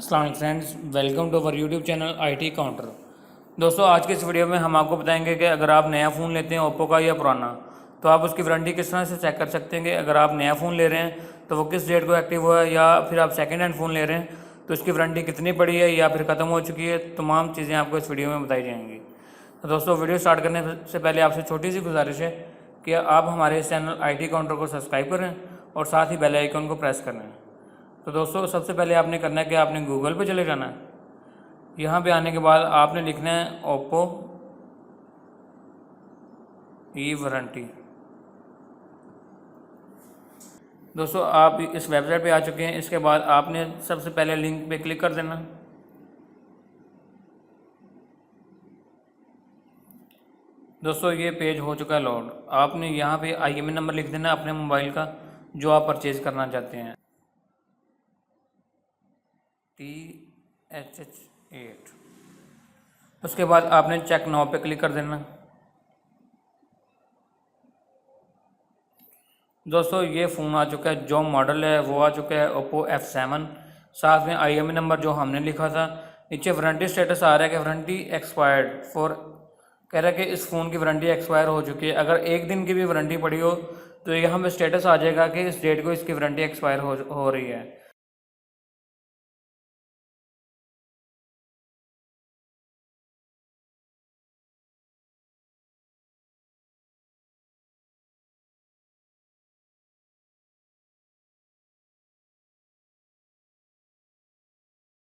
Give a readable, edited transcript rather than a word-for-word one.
अस्सलाम वालेकुम friends, welcome to our YouTube channel IT counter. दोस्तों, आज के इस वीडियो में हम आपको बताएंगे कि अगर आप नया फ़ोन लेते हैं ओप्पो का या पुराना, तो आप उसकी वारंटी किस तरह से चेक कर सकते हैं कि अगर आप नया फ़ोन ले रहे हैं तो वो किस डेट को एक्टिव हुआ है, या फिर आप सेकेंड हैंड फ़ोन ले रहे हैं तो उसकी वारंटी कितनी पड़ी है या फिर ख़त्म हो चुकी है। तमाम चीज़ें आपको इस वीडियो में बताई जाएंगी। तो दोस्तों, वीडियो स्टार्ट करने से पहले आपसे छोटी सी गुजारिश है कि आप हमारे इस चैनल IT काउंटर को सब्सक्राइब करें और साथ ही बेल आइकन को प्रेस करें। तो दोस्तों, सबसे पहले आपने करना है कि आपने गूगल पे चले जाना है। यहाँ पे आने के बाद आपने लिखना है ओप्पो ई वारंटी। दोस्तों, आप इस वेबसाइट पे आ चुके हैं। इसके बाद आपने सबसे पहले लिंक पे क्लिक कर देना। दोस्तों, ये पेज हो चुका है लोड। आपने यहाँ पे IMEI नंबर लिख देना अपने मोबाइल का जो आप परचेज़ करना चाहते हैं, THH8। उसके बाद आपने चेक नाउ पे क्लिक कर देना। दोस्तों, ये फ़ोन आ चुका है, जो मॉडल है वो आ चुका है ओप्पो F7। साथ में IMEI नंबर जो हमने लिखा था। नीचे वारंटी स्टेटस आ रहा है कि वारंटी एक्सपायर्ड फॉर, कह रहा है कि इस फ़ोन की वारंटी एक्सपायर हो चुकी है। अगर एक दिन की भी वारंटी पड़ी हो तो यहाँ पे स्टेटस आ जाएगा कि इस डेट को इसकी वारंटी एक्सपायर हो रही है।